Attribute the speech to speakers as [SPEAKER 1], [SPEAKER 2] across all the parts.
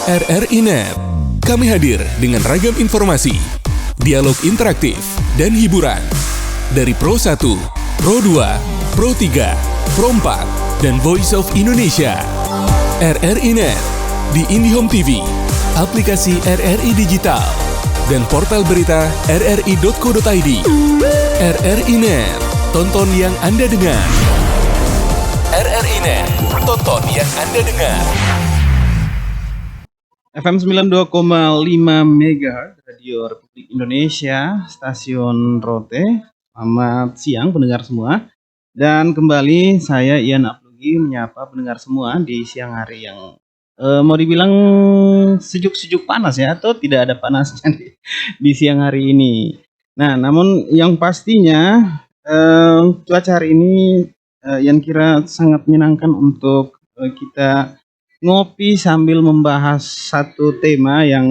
[SPEAKER 1] RRI Net. Kami hadir dengan ragam informasi, dialog interaktif, dan hiburan. Dari Pro 1, Pro 2, Pro 3, Pro 4, dan Voice of Indonesia. RRI Net di IndiHome TV, aplikasi RRI Digital, dan portal berita rri.co.id. RRI Net, tonton yang Anda dengar. RRI Net, tonton yang Anda dengar.
[SPEAKER 2] FM 92,5 MHz Radio Republik Indonesia, stasiun Rote. Selamat siang pendengar semua. Dan kembali saya Ian Aplugi menyapa pendengar semua di siang hari yang mau dibilang sejuk-sejuk panas ya, atau tidak ada panasnya di siang hari ini. Nah, namun yang pastinya cuaca hari ini yang kira sangat menyenangkan untuk kita ngopi sambil membahas satu tema yang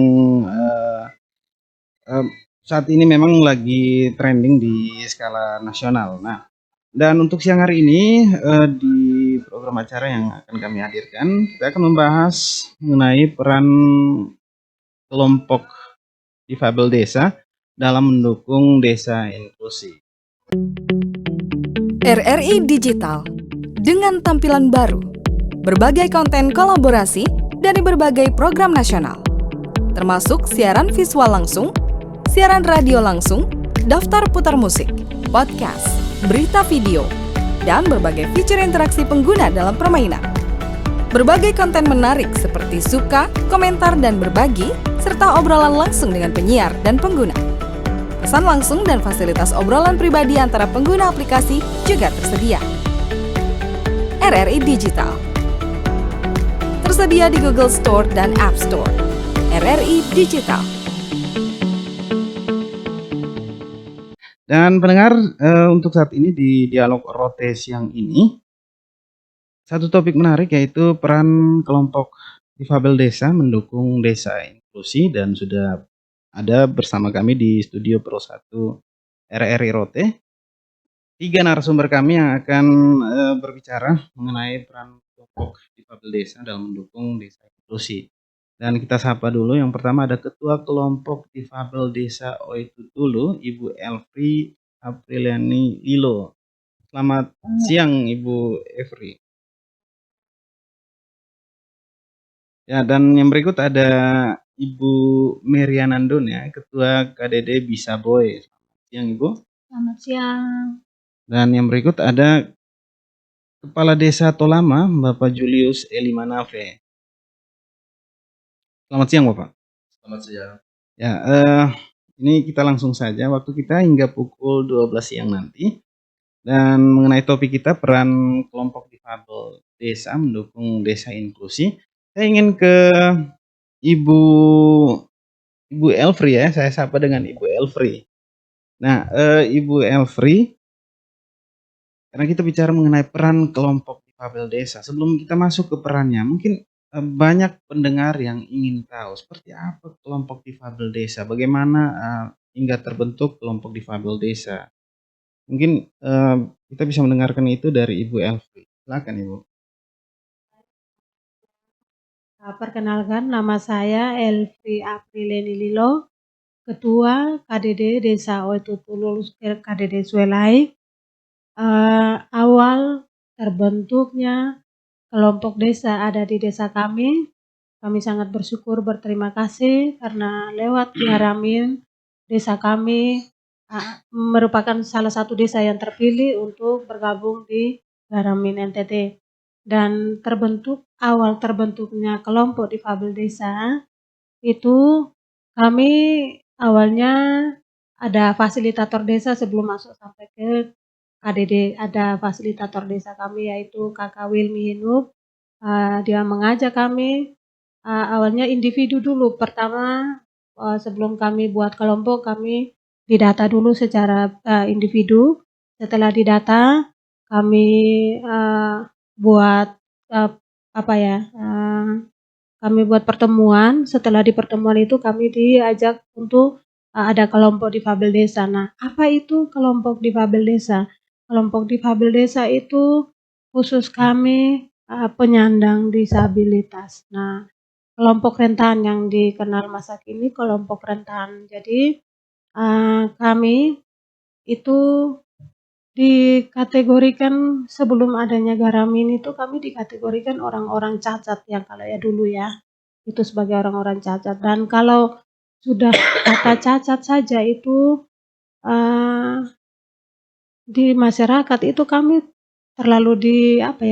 [SPEAKER 2] saat ini memang lagi trending di skala nasional. Nah, dan untuk siang hari ini di program acara yang akan kami hadirkan, kita akan membahas mengenai peran kelompok difabel desa dalam mendukung desa inklusi.
[SPEAKER 3] RRI Digital dengan tampilan baru, berbagai konten kolaborasi dari berbagai program nasional, termasuk siaran visual langsung, siaran radio langsung, daftar putar musik, podcast, berita video, dan berbagai fitur interaksi pengguna dalam permainan. Berbagai konten menarik seperti suka, komentar, dan berbagi, serta obrolan langsung dengan penyiar dan pengguna. Pesan langsung dan fasilitas obrolan pribadi antara pengguna aplikasi juga tersedia. RRI Digital tersedia di Google Store dan App Store. RRI Digital.
[SPEAKER 2] Dan pendengar, untuk saat ini di dialog Rote siang ini, satu topik menarik yaitu peran kelompok difabel desa mendukung desa inklusi, dan sudah ada bersama kami di studio Pro 1 RRI Rote 3 narasumber kami yang akan berbicara mengenai peran kelompok difabel desa dalam mendukung desa inklusi. Dan kita sapa dulu, yang pertama ada Ketua Kelompok Difabel Desa Oitutulu, Ibu Elfri Apriliani Lilo. Selamat siang Ibu Elfri. Ya, dan yang berikut ada Ibu Merianandun ya, Ketua KDD Bisa Boy. Selamat siang Ibu.
[SPEAKER 4] Selamat siang.
[SPEAKER 2] Dan yang berikut ada Kepala Desa Tolama, Bapak Julius Elimanave. Selamat siang Bapak.
[SPEAKER 5] Selamat siang.
[SPEAKER 2] Ya, ini kita langsung saja, waktu kita hingga pukul 12 siang nanti. Dan mengenai topik kita, peran kelompok difabel desa mendukung desa inklusi. Saya ingin ke Ibu Elfri ya, saya sapa dengan Ibu Elfri. Nah, Ibu Elfri, karena kita bicara mengenai peran kelompok difabel desa, sebelum kita masuk ke perannya, mungkin banyak pendengar yang ingin tahu seperti apa kelompok difabel desa, bagaimana hingga terbentuk kelompok difabel desa. Mungkin kita bisa mendengarkan itu dari Ibu Elfri. Silakan Ibu.
[SPEAKER 4] Perkenalkan, nama saya Elfri Apriliani Lilo, Ketua KDD Desa Oitutulu KDD Suelai. Awal terbentuknya kelompok desa ada di desa kami. Kami sangat bersyukur, berterima kasih karena lewat Diharamin desa kami merupakan salah satu desa yang terpilih untuk bergabung di Diharamin NTT. Dan awal terbentuknya kelompok difabel desa itu kami awalnya ada fasilitator desa sebelum masuk sampai ke KDD. Ada fasilitator desa kami yaitu Kakak Wilmi Hinup. Dia mengajak kami awalnya individu dulu. Pertama sebelum kami buat kelompok, kami didata dulu secara individu. Setelah didata kami buat kami buat pertemuan. Setelah di pertemuan itu kami diajak untuk ada kelompok difabel desa. Nah, apa itu kelompok difabel desa? Kelompok difabel desa itu khusus kami penyandang disabilitas. Nah, kelompok rentan yang dikenal masa kini kelompok rentan. Jadi kami itu dikategorikan sebelum adanya Garamin itu kami dikategorikan orang-orang cacat yang kalau ya dulu ya, itu sebagai orang-orang cacat. Dan kalau sudah kata cacat saja itu di masyarakat itu kami terlalu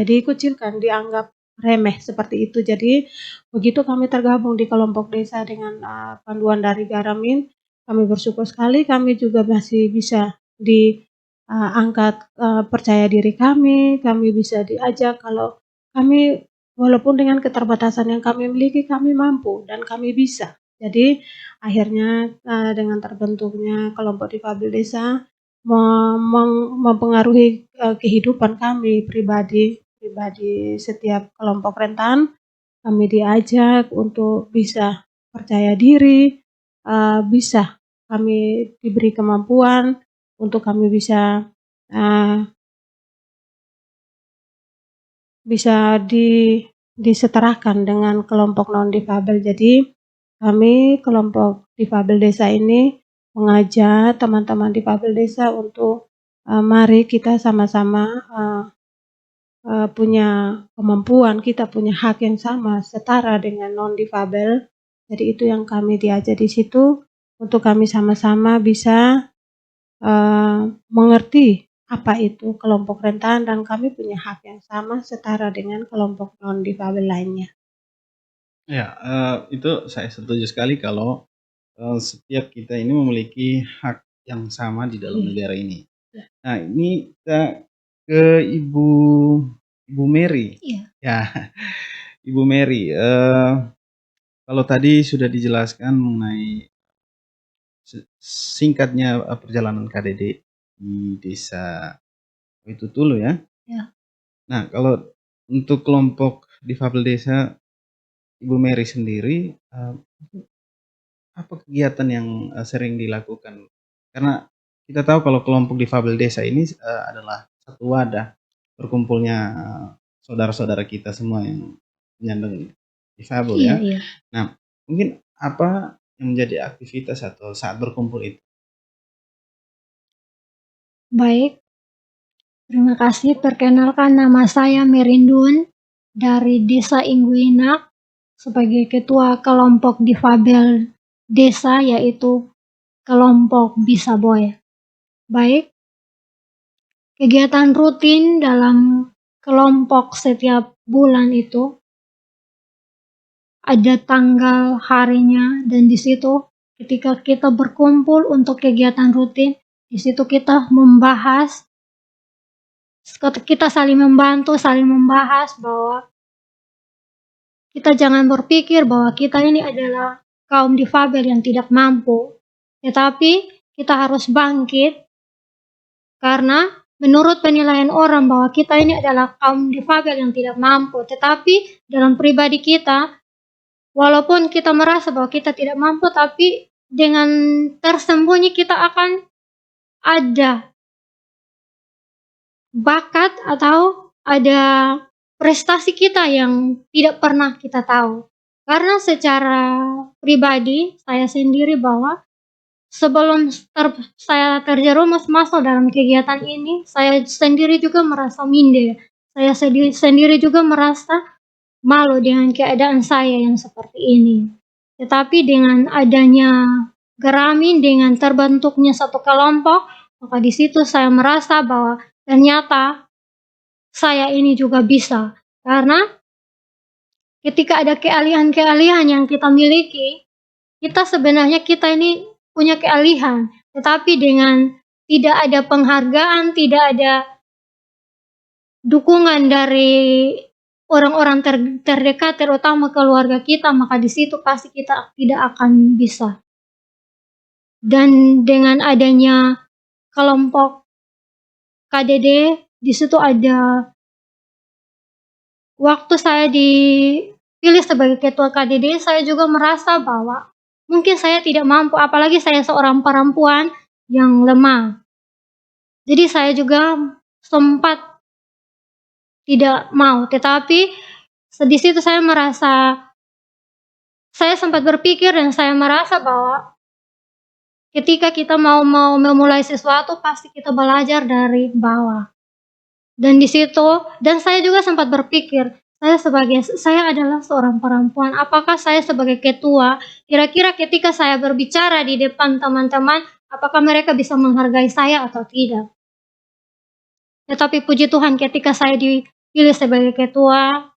[SPEAKER 4] dikucilkan, dianggap remeh seperti itu. Jadi begitu kami tergabung di kelompok desa dengan panduan dari Garamin, kami bersyukur sekali kami juga masih bisa diangkat percaya diri kami bisa diajak kalau kami walaupun dengan keterbatasan yang kami miliki kami mampu dan kami bisa. Jadi akhirnya dengan terbentuknya kelompok difabel desa mempengaruhi kehidupan kami pribadi setiap kelompok rentan. Kami diajak untuk bisa percaya diri, bisa kami diberi kemampuan untuk kami bisa disetarakan dengan kelompok non difabel. Jadi kami kelompok difabel desa ini mengajak teman-teman difabel desa untuk mari kita sama-sama punya kemampuan, kita punya hak yang sama setara dengan non difabel. Jadi itu yang kami diajak di situ untuk kami sama-sama bisa mengerti apa itu kelompok rentan dan kami punya hak yang sama setara dengan kelompok non difabel lainnya.
[SPEAKER 2] Ya, itu saya setuju sekali kalau setiap kita ini memiliki hak yang sama di dalam negara ini. Nah, ini kita ke Ibu Mary. Ya, Ibu Mary, kalau tadi sudah dijelaskan mengenai singkatnya perjalanan KDD di desa Witutulu ya.
[SPEAKER 5] Ya.
[SPEAKER 2] Nah, kalau untuk kelompok difabel desa Ibu Mary sendiri, apa kegiatan yang sering dilakukan? Karena kita tahu kalau kelompok difabel desa ini adalah satu wadah berkumpulnya saudara-saudara kita semua yang penyandang difabel ya.
[SPEAKER 5] Iya.
[SPEAKER 2] Nah, mungkin apa yang menjadi aktivitas atau saat berkumpul itu?
[SPEAKER 5] Baik, terima kasih. Perkenalkan, nama saya Merindun dari Desa Ingguinak sebagai ketua kelompok difabel desa, yaitu kelompok Bisaboy. Baik, kegiatan rutin dalam kelompok setiap bulan itu ada tanggal harinya, dan di situ ketika kita berkumpul untuk kegiatan rutin, di situ kita membahas, kita saling membantu, saling membahas bahwa kita jangan berpikir bahwa kita ini adalah kaum difabel yang tidak mampu, tetapi kita harus bangkit karena menurut penilaian orang bahwa kita ini adalah kaum difabel yang tidak mampu, tetapi dalam pribadi kita, walaupun kita merasa bahwa kita tidak mampu, tapi dengan tersembunyi kita akan ada bakat atau ada prestasi kita yang tidak pernah kita tahu. Karena secara pribadi saya sendiri bahwa sebelum saya terjerumus masuk dalam kegiatan ini, saya sendiri juga merasa minder. Saya sendiri juga merasa malu dengan keadaan saya yang seperti ini. Tetapi dengan adanya Garamin, dengan terbentuknya satu kelompok, maka di situ saya merasa bahwa ternyata saya ini juga bisa. Karena ketika ada keahlian-keahlian yang kita miliki, kita sebenarnya kita ini punya keahlian, tetapi dengan tidak ada penghargaan, tidak ada dukungan dari orang-orang terdekat, terutama keluarga kita, maka di situ pasti kita tidak akan bisa. Dan dengan adanya kelompok KDD, di situ ada waktu saya dipilih sebagai ketua KDD, saya juga merasa bahwa mungkin saya tidak mampu, apalagi saya seorang perempuan yang lemah. Jadi saya juga sempat tidak mau, tetapi di situ saya merasa saya sempat berpikir dan saya merasa bahwa ketika kita mau memulai sesuatu pasti kita belajar dari bawah. Dan di situ, dan saya juga sempat berpikir, saya adalah seorang perempuan, apakah saya sebagai ketua, kira-kira ketika saya berbicara di depan teman-teman, apakah mereka bisa menghargai saya atau tidak? Tetapi puji Tuhan ketika saya dipilih sebagai ketua,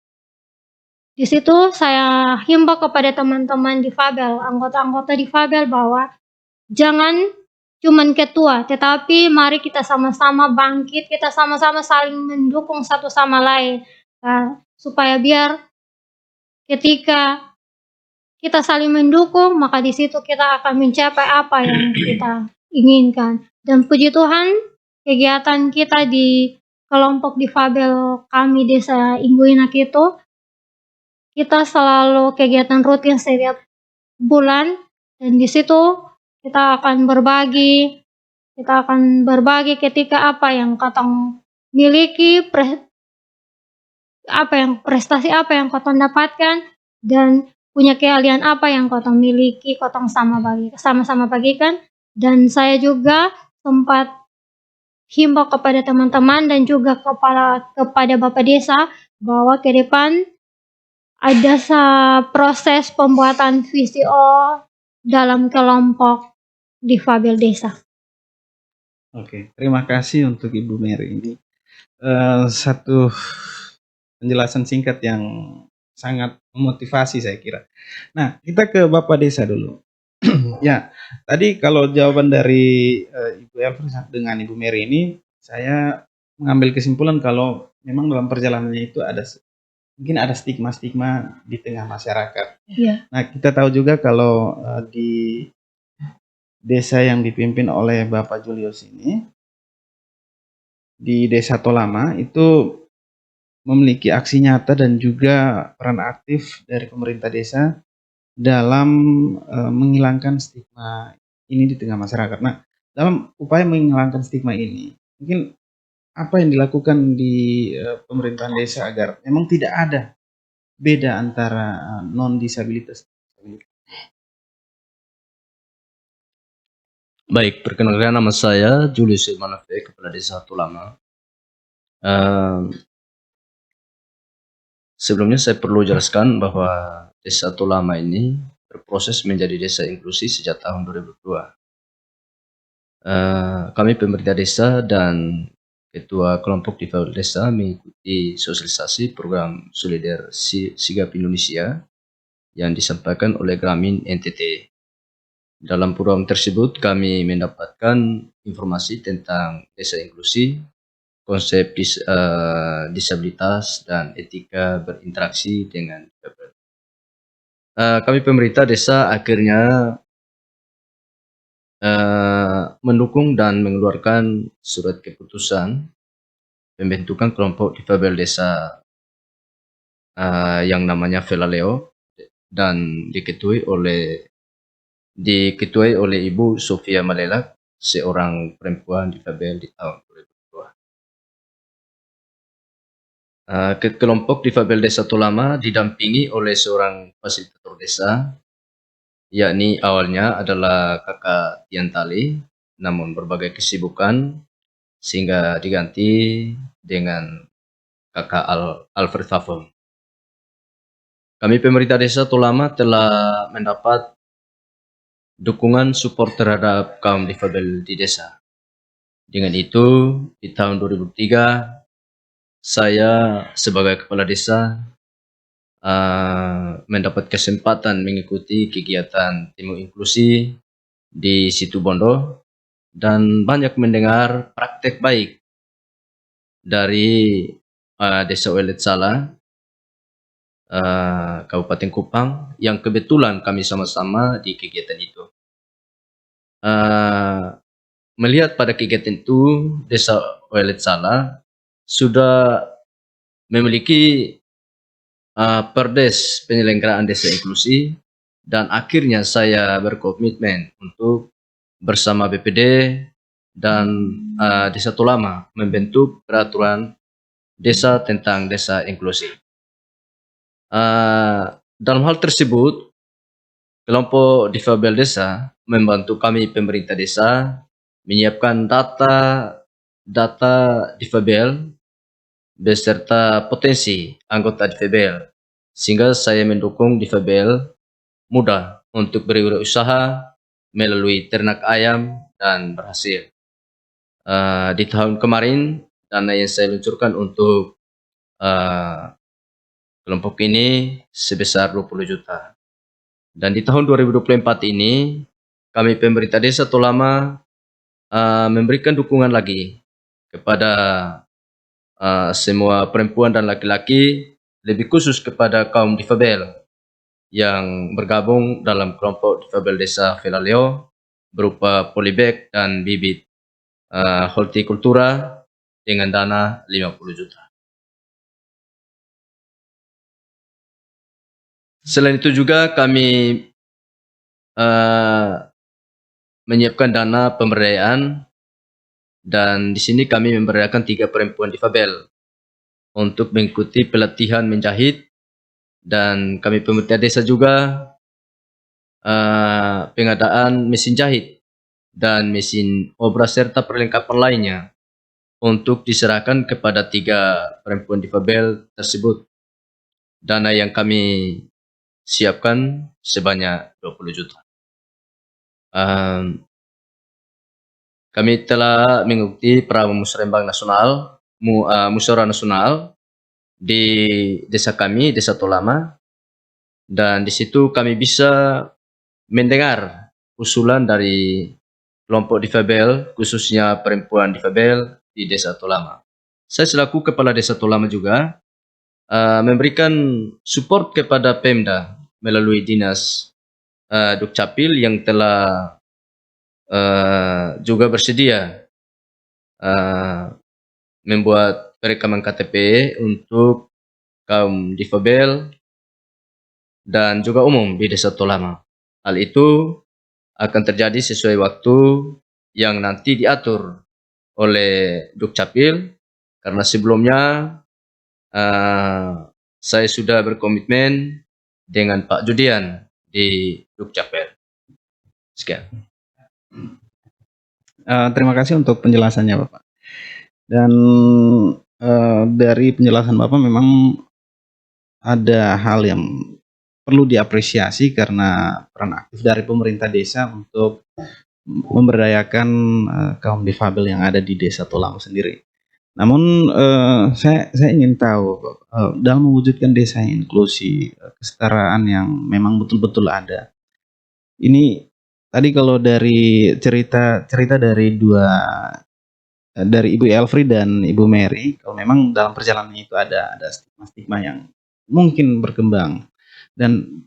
[SPEAKER 5] di situ saya himbau kepada teman-teman difabel, anggota-anggota difabel bahwa jangan cuman ketua, tetapi mari kita sama-sama bangkit, kita sama-sama saling mendukung satu sama lain. Supaya biar ketika kita saling mendukung, maka di situ kita akan mencapai apa yang kita inginkan. Dan puji Tuhan, kegiatan kita di kelompok difabel kami Desa Ingguinak itu, kita selalu kegiatan rutin setiap bulan, dan di situ kita akan berbagi ketika apa yang katong miliki, prestasi apa yang katong dapatkan, dan punya keahlian apa yang katong miliki, katong sama-sama bagikan. Dan saya juga sempat himbau kepada teman-teman dan juga kepada Bapak Desa bahwa ke depan ada proses pembuatan VCO dalam kelompok difabel desa.
[SPEAKER 2] Oke, terima kasih untuk Ibu Mary ini. Satu penjelasan singkat yang sangat memotivasi saya kira. Nah, kita ke Bapak Desa dulu. Ya, tadi kalau jawaban dari Ibu Elfri dengan Ibu Mary ini, saya mengambil kesimpulan kalau memang dalam perjalanannya itu mungkin ada stigma-stigma di tengah masyarakat.
[SPEAKER 4] Iya.
[SPEAKER 2] Nah, kita tahu juga kalau di desa yang dipimpin oleh Bapak Julius ini, di Desa Tolama itu memiliki aksi nyata dan juga peran aktif dari pemerintah desa dalam menghilangkan stigma ini di tengah masyarakat. Nah, dalam upaya menghilangkan stigma ini, mungkin apa yang dilakukan di pemerintahan desa agar memang tidak ada beda antara non-disabilitas.
[SPEAKER 6] Baik, perkenalkan nama saya Julius Manafe, Kepala Desa Tolama. Sebelumnya saya perlu jelaskan bahwa Desa Tolama ini berproses menjadi desa inklusi sejak tahun 2002. Kami pemerintah desa dan Ketua Kelompok Difabel Desa mengikuti sosialisasi program Solider Sigap Indonesia yang disampaikan oleh Gramin NTT. Dalam program tersebut kami mendapatkan informasi tentang desa inklusi, konsep disabilitas, dan etika berinteraksi dengan difabel. Kami pemerintah desa akhirnya mendukung dan mengeluarkan surat keputusan pembentukan kelompok difabel desa yang namanya Velaleo dan diketuai oleh Ibu Sofia Malelak, seorang perempuan difabel di tahun 2002. Kelompok difabel Desa Tolama didampingi oleh seorang fasilitator desa, yakni awalnya adalah Kakak Tiantali, namun berbagai kesibukan sehingga diganti dengan Kakak Alfred Fafel. Kami pemerintah Desa Tolama telah mendapat dukungan support terhadap kaum difabel di desa. Dengan itu, di tahun 2003, saya sebagai kepala desa mendapat kesempatan mengikuti kegiatan Temu Inklusi di Situbondo dan banyak mendengar praktek baik dari Desa Welet Sala, Kabupaten Kupang, yang kebetulan kami sama-sama di kegiatan itu. Melihat pada kegiatan itu, Desa Welet Sala sudah memiliki perdes penyelenggaraan desa inklusi, dan akhirnya saya berkomitmen untuk bersama BPD dan Desa Tolama membentuk peraturan desa tentang desa inklusi. Dalam hal tersebut, kelompok difabel desa membantu kami pemerintah desa menyiapkan data difabel beserta potensi anggota difabel, sehingga saya mendukung difabel mudah untuk berwirausaha melalui ternak ayam dan berhasil. Di tahun kemarin dana yang saya luncurkan untuk kelompok ini sebesar 20 juta. Dan di tahun 2024 ini kami pemerintah desa Tolama memberikan dukungan lagi kepada semua perempuan dan laki-laki, lebih khusus kepada kaum difabel yang bergabung dalam kelompok difabel desa Velaleo berupa polybag dan bibit hortikultura dengan dana 50 juta. Selain itu juga kami menyiapkan dana pemberdayaan, dan di sini kami memberdayakan 3 perempuan difabel untuk mengikuti pelatihan menjahit, dan kami pemerintah desa juga pengadaan mesin jahit dan mesin obras serta perlengkapan lainnya untuk diserahkan kepada 3 perempuan difabel tersebut. Dana yang kami siapkan sebanyak 20 juta. Kami telah mengikuti musyawarah nasional, musyawarah nasional di desa kami, Desa Tolama, dan di situ kami bisa mendengar usulan dari kelompok difabel, khususnya perempuan difabel di Desa Tolama. Saya selaku Kepala Desa Tolama juga memberikan support kepada Pemda melalui Dinas Dukcapil yang telah juga bersedia membuat perekaman KTP untuk kaum difabel dan juga umum di Desa Tolama. Hal itu akan terjadi sesuai waktu yang nanti diatur oleh Dukcapil, karena sebelumnya saya sudah berkomitmen dengan Pak Judian di Dukcapil. Sekian.
[SPEAKER 2] Terima kasih untuk penjelasannya Bapak. Dan dari penjelasan Bapak memang ada hal yang perlu diapresiasi karena peran aktif dari pemerintah desa untuk memberdayakan kaum difabel yang ada di Desa Tolama sendiri. Namun saya ingin tahu dalam mewujudkan desa inklusi, kesetaraan yang memang betul-betul ada. Ini tadi kalau dari cerita dari dari Ibu Elfri dan Ibu Mary, kalau memang dalam perjalanan itu ada stigma yang mungkin berkembang, dan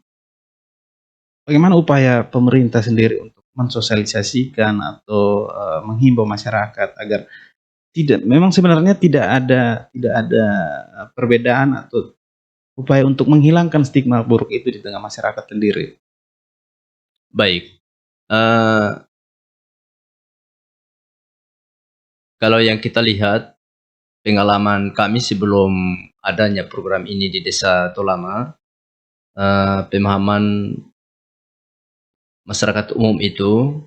[SPEAKER 2] bagaimana upaya pemerintah sendiri untuk mensosialisasikan atau menghimbau masyarakat agar memang sebenarnya tidak ada perbedaan atau upaya untuk menghilangkan stigma buruk itu di tengah masyarakat sendiri.
[SPEAKER 6] Baik. Kalau yang kita lihat, pengalaman kami sebelum adanya program ini di Desa Tolama, pemahaman masyarakat umum itu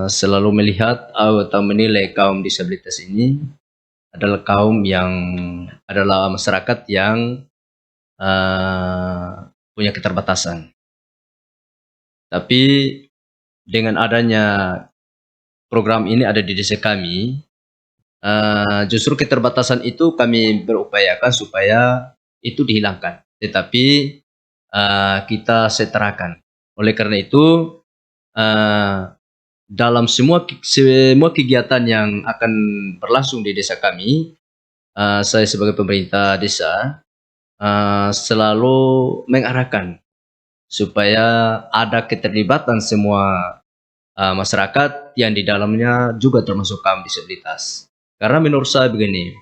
[SPEAKER 6] selalu melihat atau menilai kaum disabilitas ini adalah masyarakat yang punya keterbatasan. Tapi dengan adanya program ini ada di desa kami, justru keterbatasan itu kami berupayakan supaya itu dihilangkan, tetapi kita setarakan. Oleh karena itu, dalam semua kegiatan yang akan berlangsung di desa kami, saya sebagai pemerintah desa selalu mengarahkan supaya ada keterlibatan semua masyarakat yang di dalamnya juga termasuk kaum disabilitas. Karena menurut saya begini,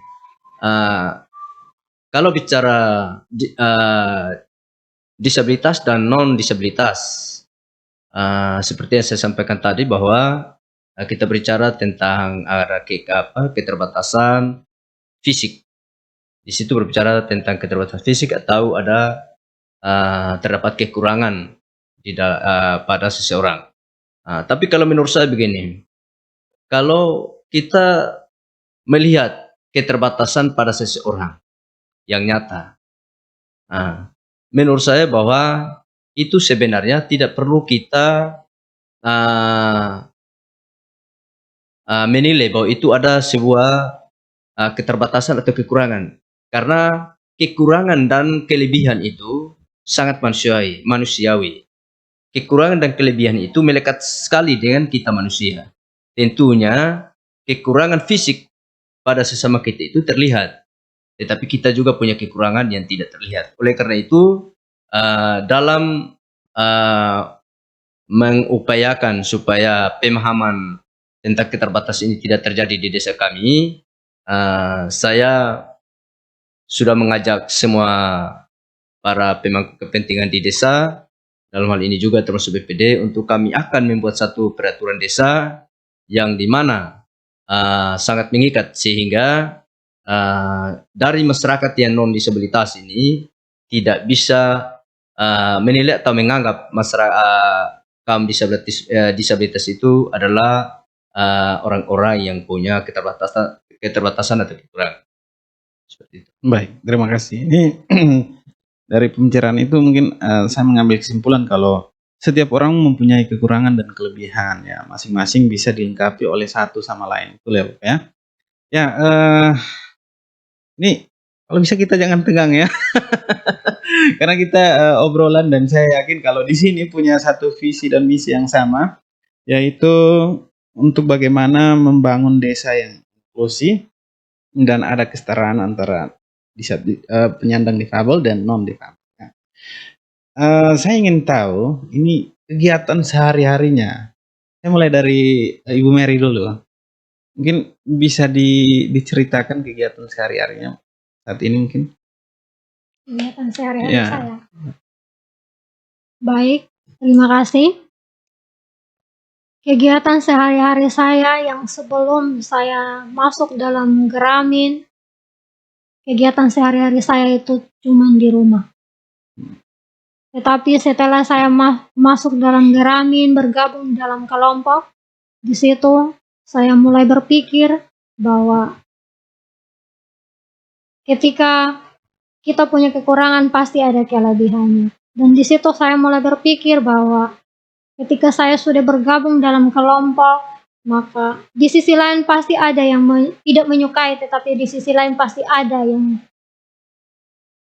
[SPEAKER 6] kalau bicara disabilitas dan non-disabilitas, seperti yang saya sampaikan tadi bahwa kita berbicara tentang ada keterbatasan fisik. Di situ berbicara tentang keterbatasan fisik atau ada terdapat kekurangan pada seseorang. Tapi kalau menurut saya begini, kalau kita melihat keterbatasan pada seseorang yang nyata, menurut saya bahwa itu sebenarnya tidak perlu kita menilai bahwa itu ada sebuah keterbatasan atau kekurangan, karena kekurangan dan kelebihan itu sangat manusiawi. Kekurangan dan kelebihan itu melekat sekali dengan kita manusia. Tentunya kekurangan fisik pada sesama kita itu terlihat, tetapi kita juga punya kekurangan yang tidak terlihat. Oleh karena itu, dalam mengupayakan supaya pemahaman tentang keterbatasan ini tidak terjadi di desa kami, saya sudah mengajak semua para pemangku kepentingan di desa, dalam hal ini juga termasuk BPD, untuk kami akan membuat satu peraturan desa yang dimana sangat mengikat, sehingga dari masyarakat yang non disabilitas ini tidak bisa menilai atau menganggap masyarakat kaum disabilitas itu adalah orang-orang yang punya keterbatasan atau kekurangan. Seperti itu.
[SPEAKER 2] Baik, terima kasih. Ini dari pembicaraan itu mungkin saya mengambil kesimpulan kalau setiap orang mempunyai kekurangan dan kelebihan, ya, masing-masing bisa dilengkapi oleh satu sama lain. Betul ya, Pak, ya? Ya, ini kalau bisa kita jangan tegang ya. Karena kita obrolan, dan saya yakin kalau di sini punya satu visi dan misi yang sama, yaitu untuk bagaimana membangun desa yang inklusif dan ada kesetaraan antara penyandang difabel dan non difabel. Saya ingin tahu ini kegiatan sehari-harinya. Saya mulai dari Ibu Mary dulu. Mungkin bisa diceritakan kegiatan sehari-harinya saat ini mungkin.
[SPEAKER 5] Kegiatan sehari-hari
[SPEAKER 2] Ya.
[SPEAKER 5] saya. Baik, terima kasih. Kegiatan sehari-hari saya yang sebelum saya masuk dalam Geramin, kegiatan sehari-hari saya itu cuma di rumah. Tetapi setelah saya masuk dalam Geramin, bergabung dalam kelompok, di situ saya mulai berpikir bahwa ketika kita punya kekurangan pasti ada kelebihannya. Dan di situ saya mulai berpikir bahwa ketika saya sudah bergabung dalam kelompok, maka di sisi lain pasti ada yang tidak menyukai, tetapi di sisi lain pasti ada yang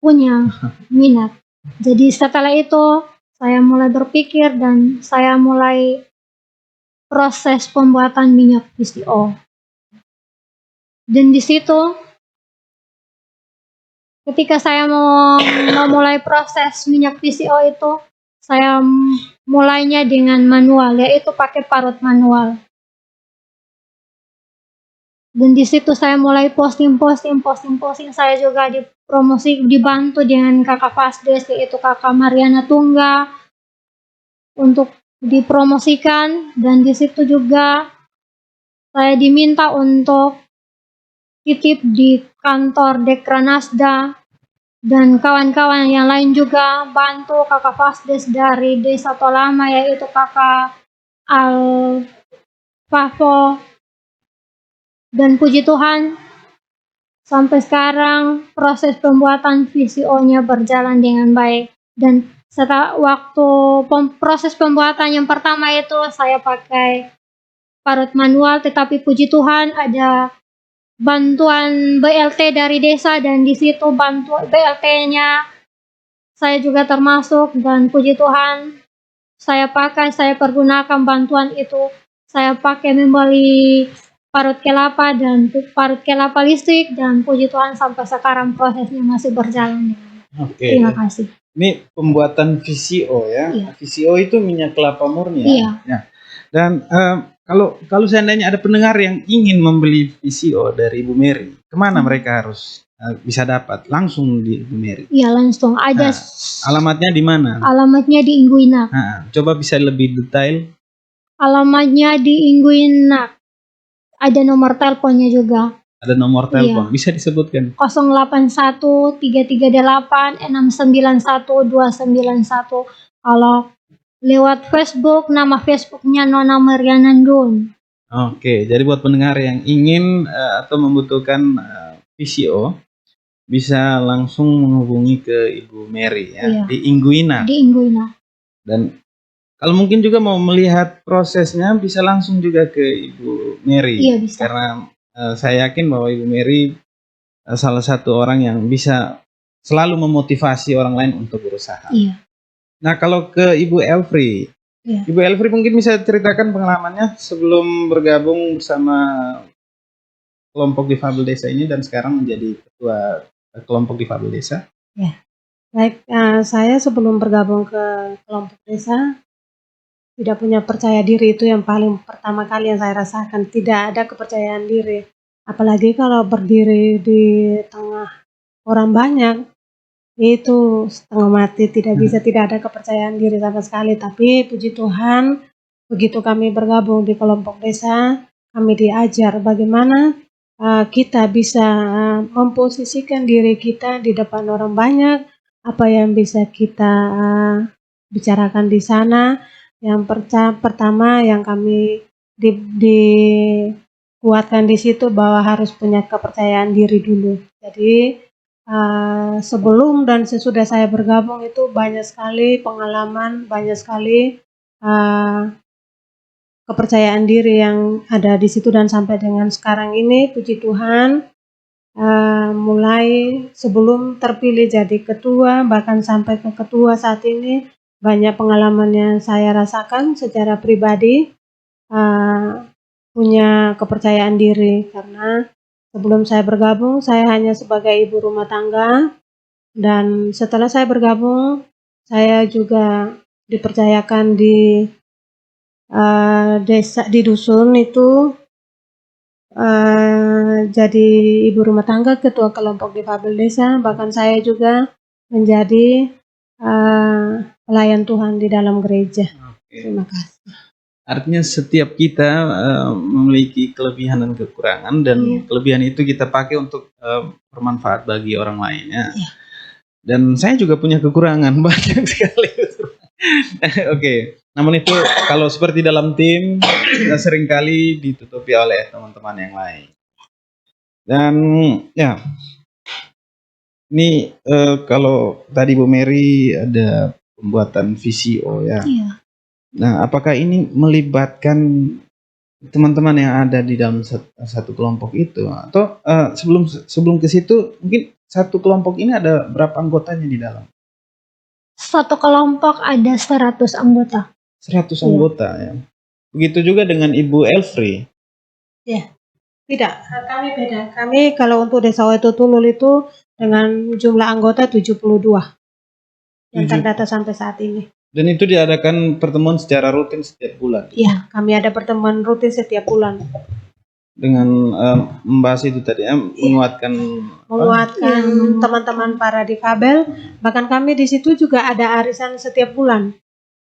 [SPEAKER 5] punya minat. Jadi setelah itu saya mulai berpikir dan saya mulai proses pembuatan minyak PCO. Dan di situ ketika saya mau memulai proses minyak PCO itu, saya mulainya dengan manual, yaitu pakai parut manual. Dan di situ saya mulai posting. Saya juga dibantu dengan kakak Fasdes, yaitu kakak Mariana Tungga, untuk dipromosikan. Dan di situ juga saya diminta untuk titip di kantor Dekranasda, dan kawan-kawan yang lain juga bantu kakak Fasdes dari Desa Tolama, yaitu kakak Al-Fafo. Dan puji Tuhan, sampai sekarang proses pembuatan VCO-nya berjalan dengan baik. Dan setelah waktu proses pembuatan yang pertama itu saya pakai parut manual, tetapi puji Tuhan ada bantuan BLT dari desa, dan di situ bantuan BLT-nya saya juga termasuk, dan puji Tuhan saya pergunakan bantuan itu. Saya pakai membeli parut kelapa dan parut kelapa listrik, dan puji Tuhan sampai sekarang prosesnya masih berjalan.
[SPEAKER 2] Oke.
[SPEAKER 5] Terima kasih.
[SPEAKER 2] Ini pembuatan VCO ya.
[SPEAKER 5] Iya.
[SPEAKER 2] VCO itu minyak kelapa murni ya.
[SPEAKER 5] Iya.
[SPEAKER 2] Ya. Dan kalau seandainya ada pendengar yang ingin membeli VCO dari Ibu Mary, kemana mereka harus bisa dapat? Langsung di Ibu Mary.
[SPEAKER 5] Iya, langsung ada.
[SPEAKER 2] Alamatnya di mana?
[SPEAKER 5] Alamatnya di Ingguinak.
[SPEAKER 2] Coba bisa lebih detail.
[SPEAKER 5] Alamatnya di Ingguinak. Ada nomor teleponnya juga.
[SPEAKER 2] Ada nomor telepon. Bisa disebutkan?
[SPEAKER 5] 081 338 691 291. Kalau lewat Facebook, nama Facebooknya Nona Mariana Ndun.
[SPEAKER 2] Oke, jadi buat pendengar yang ingin atau membutuhkan VCO, bisa langsung menghubungi ke Ibu Mary ya,
[SPEAKER 5] Iya.
[SPEAKER 2] di Ingguina.
[SPEAKER 5] Di Ingguina.
[SPEAKER 2] Dan kalau mungkin juga mau melihat prosesnya, bisa langsung juga ke Ibu Mary.
[SPEAKER 5] Iya, bisa.
[SPEAKER 2] Karena saya yakin bahwa Ibu Mary salah satu orang yang bisa selalu memotivasi orang lain untuk berusaha.
[SPEAKER 5] Iya.
[SPEAKER 2] Nah, kalau ke Ibu Elfri,
[SPEAKER 5] Iya.
[SPEAKER 2] Ibu Elfri mungkin bisa ceritakan pengalamannya sebelum bergabung bersama kelompok difabel desa ini dan sekarang menjadi ketua kelompok difabel desa.
[SPEAKER 4] Baik, saya sebelum bergabung ke kelompok desa tidak punya percaya diri, itu yang paling pertama kali yang saya rasakan. Tidak ada kepercayaan diri, apalagi kalau berdiri di tengah orang banyak, itu setengah mati, tidak bisa, tidak ada kepercayaan diri sama sekali. Tapi puji Tuhan, begitu kami bergabung di kelompok desa, kami diajar bagaimana kita bisa memposisikan diri kita di depan orang banyak, apa yang bisa kita bicarakan di sana. Yang pertama yang kami dikuatkan di situ bahwa harus punya kepercayaan diri dulu. Jadi sebelum dan sesudah saya bergabung itu banyak sekali pengalaman, banyak sekali kepercayaan diri yang ada di situ, dan sampai dengan sekarang ini puji Tuhan, mulai sebelum terpilih jadi ketua bahkan sampai ke ketua saat ini, banyak pengalaman yang saya rasakan secara pribadi, punya kepercayaan diri. Karena sebelum saya bergabung, saya hanya sebagai ibu rumah tangga, dan setelah saya bergabung, saya juga dipercayakan di desa, di dusun itu, jadi ibu rumah tangga, ketua kelompok difabel desa, bahkan saya juga menjadi pelayan Tuhan di dalam gereja. Terima kasih.
[SPEAKER 2] Artinya setiap kita memiliki kelebihan dan kekurangan, dan kelebihan itu kita pakai untuk bermanfaat bagi orang lain ya. Dan saya juga punya kekurangan banyak sekali. Oke. Namun itu kalau seperti dalam tim, kita seringkali ditutupi oleh teman-teman yang lain. Dan ya, ini kalau tadi Bu Mary ada pembuatan VCO ya.
[SPEAKER 5] Iya.
[SPEAKER 2] Nah, apakah ini melibatkan teman-teman yang ada di dalam satu kelompok itu, atau sebelum ke situ mungkin satu kelompok ini ada berapa anggotanya di dalam?
[SPEAKER 5] Satu kelompok ada 100 anggota.
[SPEAKER 2] 100 anggota ya. Begitu juga dengan Ibu Elfri.
[SPEAKER 4] Tidak, kami beda. Kami kalau untuk Desa Waito Tulul itu dengan jumlah anggota 72 yang terdata sampai saat ini.
[SPEAKER 2] Dan itu diadakan pertemuan secara rutin setiap bulan.
[SPEAKER 4] Iya, kami ada pertemuan rutin setiap bulan.
[SPEAKER 2] Dengan membahas itu tadi ya, menguatkan
[SPEAKER 4] teman-teman para difabel. Bahkan kami di situ juga ada arisan setiap bulan.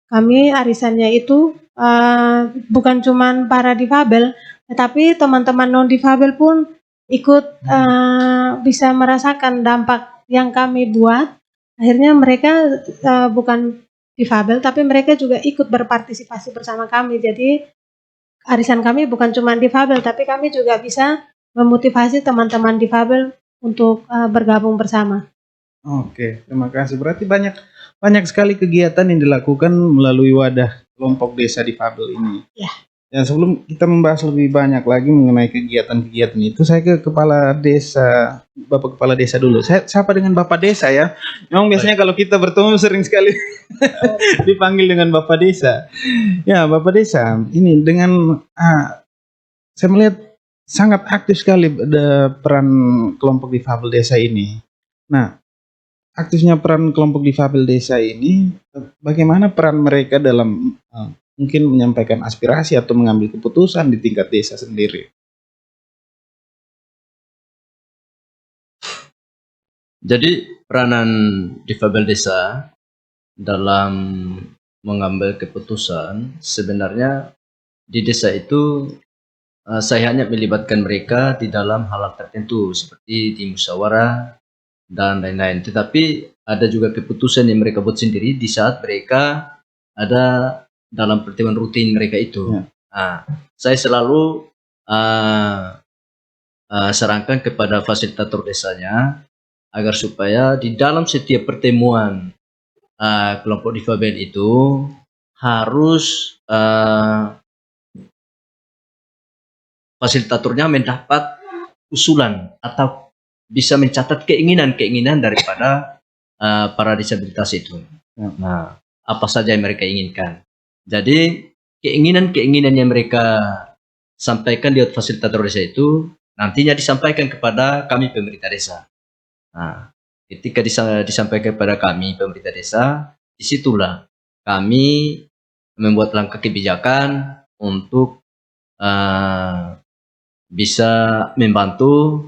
[SPEAKER 4] Kami arisannya itu bukan cuma para difabel, tetapi teman-teman non difabel pun ikut bisa merasakan dampak yang kami buat. Akhirnya mereka bukan difabel, tapi mereka juga ikut berpartisipasi bersama kami. Jadi arisan kami bukan cuma difabel, tapi kami juga bisa memotivasi teman-teman difabel untuk bergabung bersama.
[SPEAKER 2] Oke, terima kasih. Berarti banyak sekali kegiatan yang dilakukan melalui wadah kelompok desa difabel ini.
[SPEAKER 4] Ya.
[SPEAKER 2] Dan sebelum kita membahas lebih banyak lagi mengenai kegiatan-kegiatan itu, saya ke Kepala Desa, Bapak Kepala Desa dulu. Saya sapa dengan Bapak Desa ya. Memang biasanya kalau kita bertemu sering sekali dipanggil dengan Bapak Desa. Ya, Bapak Desa, ini dengan saya melihat sangat aktif sekali peran kelompok difabel desa ini. Nah, aktifnya peran kelompok difabel desa ini, bagaimana peran mereka dalam mungkin menyampaikan aspirasi atau mengambil keputusan di tingkat desa sendiri?
[SPEAKER 6] Jadi peranan difabel desa dalam mengambil keputusan sebenarnya di desa itu saya hanya melibatkan mereka di dalam hal tertentu seperti di musyawarah dan lain-lain. Tetapi ada juga keputusan yang mereka buat sendiri di saat mereka ada dalam pertemuan rutin mereka itu.
[SPEAKER 2] Ya.
[SPEAKER 6] Nah, saya selalu sarankan kepada fasilitator desanya agar supaya di dalam setiap pertemuan kelompok difabel itu harus fasilitatornya mendapat usulan atau bisa mencatat keinginan-keinginan daripada para disabilitas itu.
[SPEAKER 2] Ya.
[SPEAKER 6] Nah, apa saja yang mereka inginkan. Jadi keinginan-keinginan yang mereka sampaikan di fasilitator desa itu nantinya disampaikan kepada kami pemerintah desa. Nah, ketika disampaikan kepada kami pemerintah desa, disitulah kami membuat langkah kebijakan untuk bisa membantu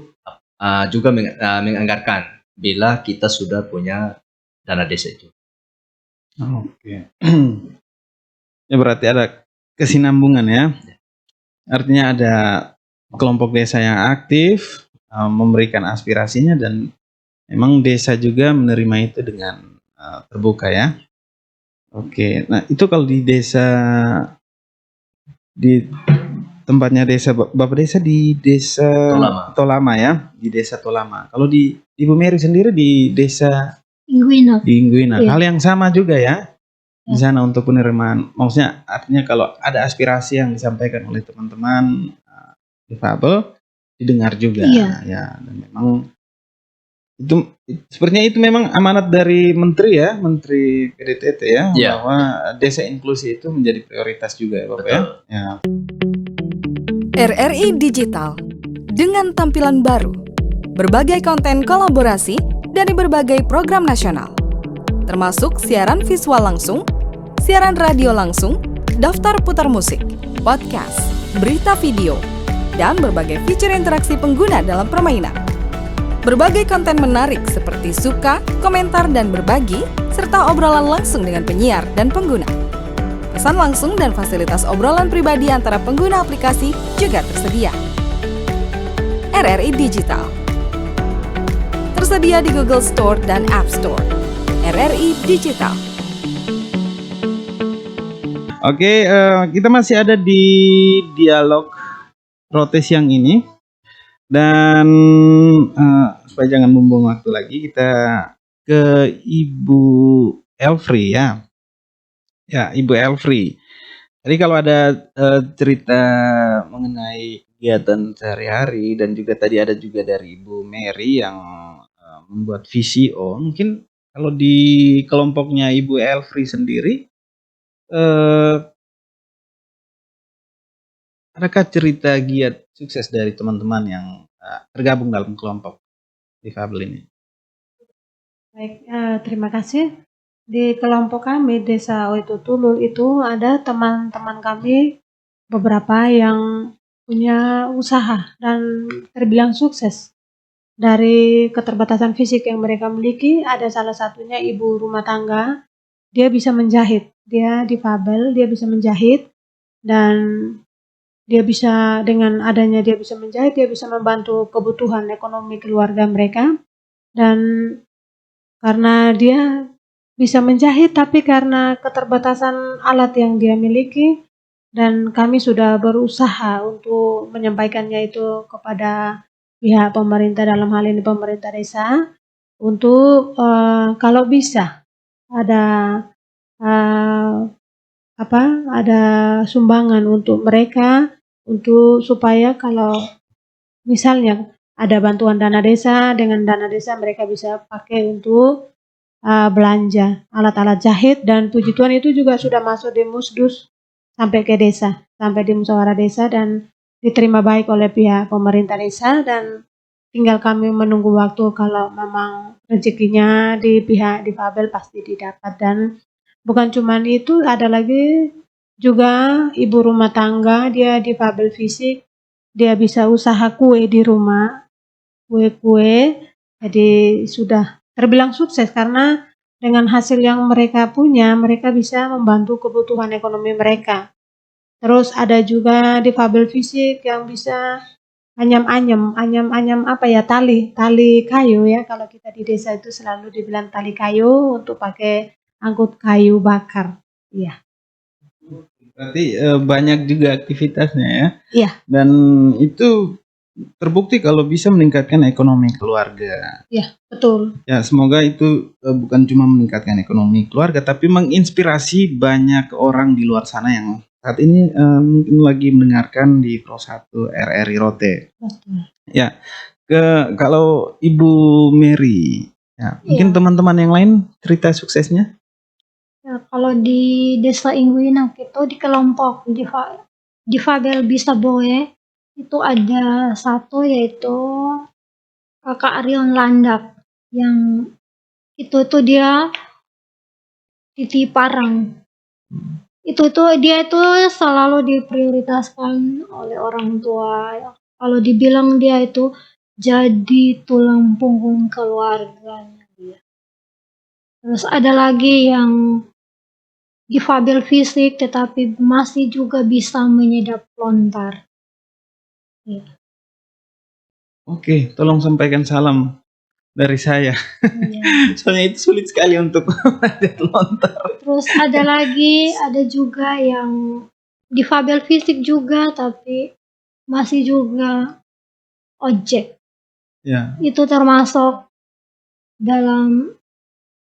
[SPEAKER 6] juga menganggarkan bila kita sudah punya dana desa itu.
[SPEAKER 2] Oke. Ya berarti ada kesinambungan ya. Artinya ada kelompok desa yang aktif memberikan aspirasinya dan memang desa juga menerima itu dengan terbuka ya. Oke. Nah, itu kalau di desa di tempatnya desa Bapak desa di desa Tolama ya, di desa Tolama. Kalau di Ibu Mary sendiri di desa
[SPEAKER 5] Ingguina.
[SPEAKER 2] di Ingguina.
[SPEAKER 5] Iya.
[SPEAKER 2] Hal yang sama juga ya. Di sana untuk penerimaan. Maksudnya artinya kalau ada aspirasi yang disampaikan oleh teman-teman difabel didengar juga.
[SPEAKER 5] Iya.
[SPEAKER 2] Ya, dan memang itu sepertinya itu memang amanat dari Menteri ya, Menteri PDTT ya,
[SPEAKER 6] Iya.
[SPEAKER 2] bahwa desa inklusi itu menjadi prioritas juga ya Bapak ya.
[SPEAKER 6] Betul.
[SPEAKER 2] Ya.
[SPEAKER 3] RRI Digital dengan tampilan baru, berbagai konten kolaborasi dari berbagai program nasional, termasuk siaran visual langsung, siaran radio langsung, daftar putar musik, podcast, berita video, dan berbagai fitur interaksi pengguna dalam permainan. Berbagai konten menarik seperti suka, komentar, dan berbagi, serta obrolan langsung dengan penyiar dan pengguna. Pesan langsung dan fasilitas obrolan pribadi antara pengguna aplikasi juga tersedia. RRI Digital tersedia di Google Store dan App Store. RRI Digital.
[SPEAKER 2] Oke, kita masih ada di dialog rotes yang ini dan supaya jangan membuang waktu lagi kita ke Ibu Elfri ya. Ya, Ibu Elfri. Jadi kalau ada cerita mengenai kegiatan sehari-hari dan juga tadi ada juga dari Ibu Mary yang membuat VCO, mungkin kalau di kelompoknya Ibu Elfri sendiri adakah cerita giat sukses dari teman-teman yang tergabung dalam kelompok difabel ini?
[SPEAKER 4] Baik, terima kasih. Di kelompok kami Desa Oitutulul itu ada teman-teman kami beberapa yang punya usaha dan terbilang sukses. Dari keterbatasan fisik yang mereka miliki, ada salah satunya ibu rumah tangga. Dia bisa menjahit, dia difabel, dia bisa menjahit dan dia bisa dengan adanya dia bisa menjahit, dia bisa membantu kebutuhan ekonomi keluarga mereka. Dan karena dia bisa menjahit, tapi karena keterbatasan alat yang dia miliki, dan kami sudah berusaha untuk menyampaikannya itu kepada pihak pemerintah, dalam hal ini pemerintah desa, untuk kalau bisa ada ada sumbangan untuk mereka, untuk supaya kalau misalnya ada bantuan dana desa, dengan dana desa mereka bisa pakai untuk belanja alat-alat jahit, dan puji Tuhan itu juga sudah masuk di Musdus sampai ke desa, sampai di musyawarah desa dan diterima baik oleh pihak pemerintah desa, dan tinggal kami menunggu waktu kalau memang rezekinya di pihak difabel pasti didapat. Dan bukan cuma itu, ada lagi juga ibu rumah tangga, dia difabel fisik, dia bisa usaha kue di rumah, kue-kue, jadi sudah terbilang sukses karena dengan hasil yang mereka punya, mereka bisa membantu kebutuhan ekonomi mereka. Terus ada juga difabel fisik yang bisa anyam apa ya, tali kayu ya, kalau kita di desa itu selalu dibilang tali kayu untuk pakai angkut kayu bakar. Iya.
[SPEAKER 2] Berarti banyak juga aktivitasnya ya.
[SPEAKER 4] Iya.
[SPEAKER 2] Dan itu terbukti kalau bisa meningkatkan ekonomi keluarga.
[SPEAKER 4] Iya, betul.
[SPEAKER 2] Ya, semoga itu bukan cuma meningkatkan ekonomi keluarga, tapi menginspirasi banyak orang di luar sana yang saat ini mungkin lagi mendengarkan di Pro 1 RRI Rote.
[SPEAKER 4] Betul.
[SPEAKER 2] Ya, kalau Ibu Mary, ya, mungkin
[SPEAKER 5] Iya.
[SPEAKER 2] teman-teman yang lain cerita suksesnya.
[SPEAKER 5] Ya, kalau di Desa Ingwinak itu di kelompok difabel bisa boe itu ada satu yaitu Kakak Rion Landak yang itu tuh dia Titi Parang. Itu tuh dia itu selalu diprioritaskan oleh orang tua. Kalau dibilang dia itu jadi tulang punggung keluarganya dia. Terus ada lagi yang difabel fisik tetapi masih juga bisa menyedap lontar. Ya.
[SPEAKER 2] Oke, tolong sampaikan salam dari saya.
[SPEAKER 5] Iya.
[SPEAKER 2] Soalnya itu sulit sekali untuk memanjat lontar.
[SPEAKER 5] Terus ada juga yang difabel fisik juga tapi masih juga ojek.
[SPEAKER 2] Ya,
[SPEAKER 5] Itu termasuk dalam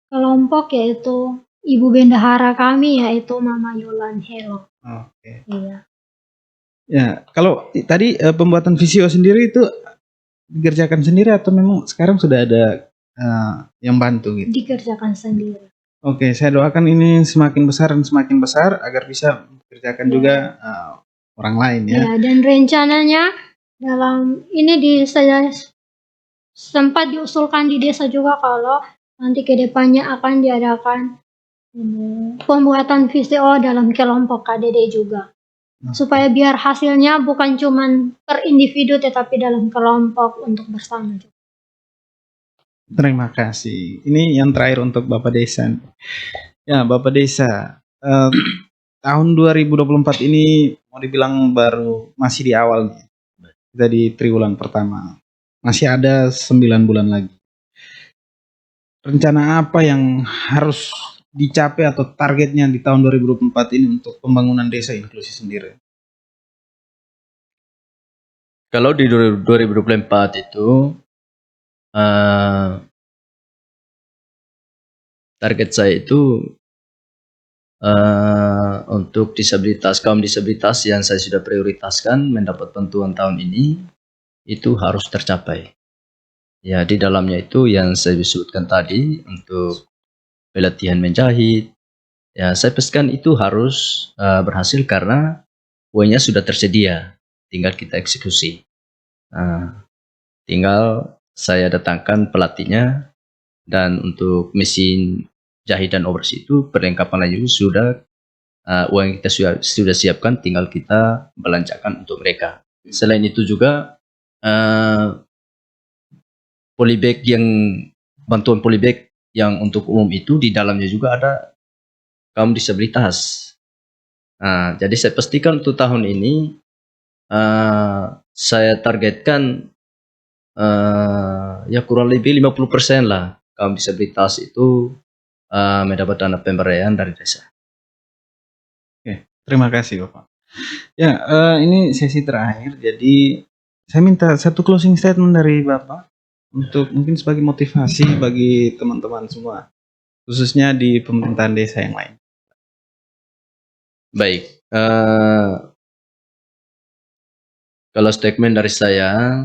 [SPEAKER 5] kelompok yaitu ibu bendahara kami yaitu Mama Yolan Helo.
[SPEAKER 2] oke.
[SPEAKER 5] Iya.
[SPEAKER 2] Ya, kalau tadi pembuatan visio sendiri itu dikerjakan sendiri atau memang sekarang sudah ada yang bantu gitu?
[SPEAKER 5] Dikerjakan sendiri.
[SPEAKER 2] Oke, saya doakan ini semakin besar dan semakin besar agar bisa mengerjakan juga orang lain ya.
[SPEAKER 5] Ya, dan rencananya dalam ini saya sempat diusulkan di desa juga kalau nanti ke depannya akan diadakan pembuatan VCO dalam kelompok KDD juga. Supaya biar hasilnya bukan cuman per individu tetapi dalam kelompok untuk bersama.
[SPEAKER 2] Terima kasih. Ini yang terakhir untuk Bapak Desa. Ya, Bapak Desa, tahun 2024 ini mau dibilang baru masih di awal nih. Kita di triwulan pertama. Masih ada 9 bulan lagi. Rencana apa yang harus dicapai atau targetnya di tahun 2024 ini untuk pembangunan desa inklusi sendiri?
[SPEAKER 6] Kalau di 2024 itu target saya itu untuk kaum disabilitas yang saya sudah prioritaskan mendapat bantuan tahun ini itu harus tercapai. Ya, di dalamnya itu yang saya sebutkan tadi untuk pelatihan menjahit. Ya, saya pastikan itu harus berhasil karena uangnya sudah tersedia, tinggal kita eksekusi. Tinggal saya datangkan pelatihnya, dan untuk mesin jahit dan overseas itu perlengkapan lain sudah uang kita sudah siapkan, tinggal kita belanjakan untuk mereka. Selain itu juga polybag bantuan polybag yang untuk umum itu di dalamnya juga ada kaum disabilitas. Jadi saya pastikan untuk tahun ini saya targetkan ya kurang lebih 50% lah kaum disabilitas itu mendapat dana pemberdayaan dari desa.
[SPEAKER 2] Oke, terima kasih Bapak. Ya, ini sesi terakhir, jadi saya minta satu closing statement dari Bapak untuk mungkin sebagai motivasi bagi teman-teman semua, khususnya di pemerintahan desa yang lain.
[SPEAKER 6] Baik, kalau statement dari saya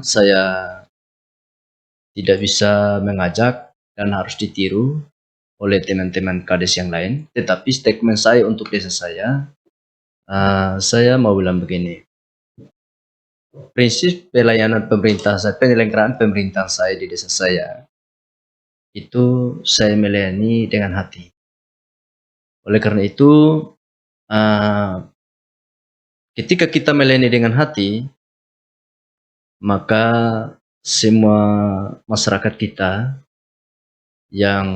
[SPEAKER 6] tidak bisa mengajak dan harus ditiru oleh teman-teman kades yang lain, tetapi statement saya untuk desa saya mau bilang begini. Prinsip penyelenggaraan pemerintahan saya di desa saya itu saya melayani dengan hati. Oleh karena itu, ketika kita melayani dengan hati, maka semua masyarakat kita yang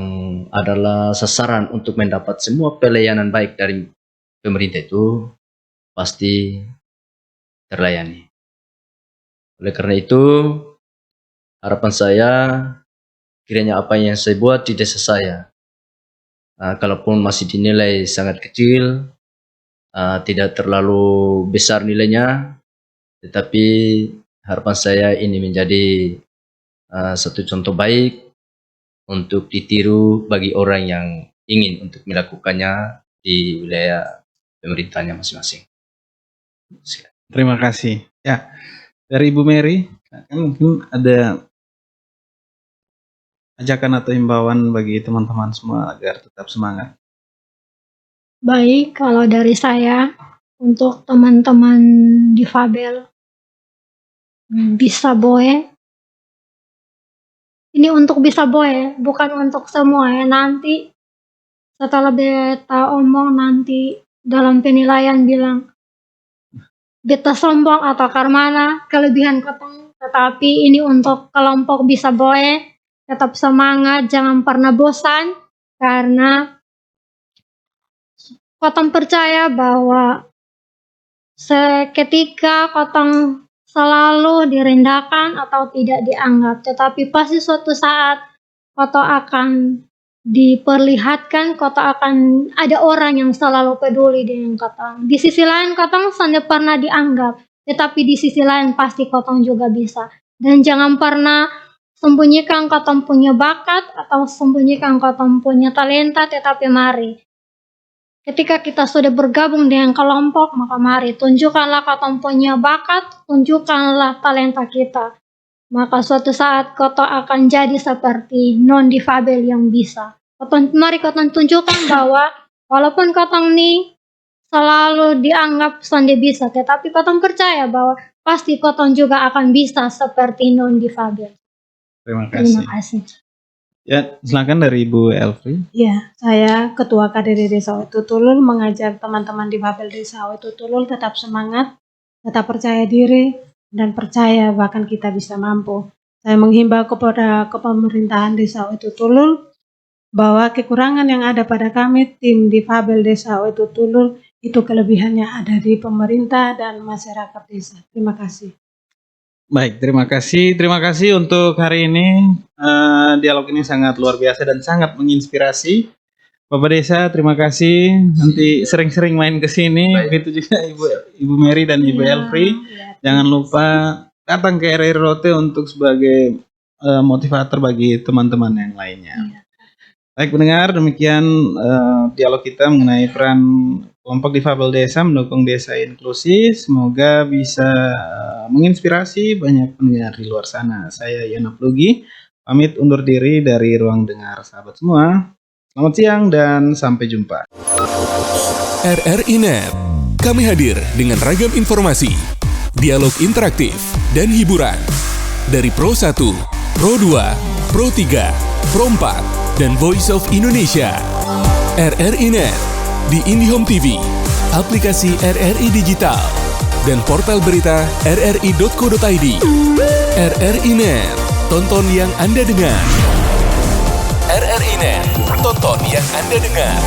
[SPEAKER 6] adalah sasaran untuk mendapat semua pelayanan baik dari pemerintah itu pasti terlayani. Oleh karena itu, harapan saya kiranya apa yang saya buat di desa saya kalaupun masih dinilai sangat kecil, tidak terlalu besar nilainya, tetapi harapan saya ini menjadi satu contoh baik untuk ditiru bagi orang yang ingin untuk melakukannya di wilayah pemerintahnya masing-masing.
[SPEAKER 2] Terima kasih. Ya, dari Ibu Mary, kan mungkin ada ajakan atau himbauan bagi teman-teman semua agar tetap semangat.
[SPEAKER 5] Baik, kalau dari saya untuk teman-teman difabel bisa boe. Ini untuk bisa boe, bukan untuk semua ya. Nanti setelah beta omong nanti dalam penilaian bilang beta sombong atau karmana kelebihan kotong, tetapi ini untuk kelompok bisa boe, tetap semangat, jangan pernah bosan, karena kotong percaya bahwa seketika kotong selalu direndahkan atau tidak dianggap, tetapi pasti suatu saat kotong akan diperlihatkan, kotong akan ada orang yang selalu peduli dengan kotong. Di sisi lain kotong tidak pernah dianggap, tetapi di sisi lain pasti kotong juga bisa. Dan jangan pernah sembunyikan kotong punya bakat atau sembunyikan kotong punya talenta, tetapi mari ketika kita sudah bergabung dengan kelompok, maka mari tunjukkanlah kotong punya bakat, tunjukkanlah talenta kita. Maka suatu saat kotong akan jadi seperti non-difabel yang bisa. Mari kotong tunjukkan bahwa walaupun kotong ini selalu dianggap sonde bisa, tetapi kotong percaya bahwa pasti kotong juga akan bisa seperti non-difabel.
[SPEAKER 2] Terima kasih.
[SPEAKER 5] Terima kasih.
[SPEAKER 2] Ya, silakan dari Ibu Elfri.
[SPEAKER 4] Ya, saya Ketua KDD Desa Wetu Tulul mengajak teman-teman difabel Desa Wetu Tulul tetap semangat, tetap percaya diri, dan percaya bahkan kita bisa mampu. Saya menghimbau kepada kepemerintahan Desa Wetu Tulul bahwa kekurangan yang ada pada kami tim difabel Desa Wetu Tulul itu kelebihannya ada di pemerintah dan masyarakat desa. Terima kasih.
[SPEAKER 2] Baik, terima kasih. Terima kasih untuk hari ini. Dialog ini sangat luar biasa dan sangat menginspirasi. Bapak Desa, terima kasih. Nanti sering-sering main ke sini. Begitu juga Ibu Mary dan Ibu Elfri. Jangan lupa datang ke RRI Rote untuk sebagai motivator bagi teman-teman yang lainnya. Baik pendengar, demikian dialog kita mengenai peran kelompok difabel desa mendukung desa inklusi. Semoga bisa menginspirasi banyak pendengar di luar sana. Saya Yana Plugi, pamit undur diri dari ruang dengar sahabat semua. Selamat siang dan sampai jumpa.
[SPEAKER 1] RRI Net, kami hadir dengan ragam informasi, dialog interaktif, dan hiburan. Dari Pro 1, Pro 2, Pro 3, Pro 4, dan Voice of Indonesia. RRI Net, di IndiHome TV, aplikasi RRI Digital, dan portal berita rri.co.id. RRI Net, tonton yang Anda dengar. RRI Net, tonton yang Anda dengar.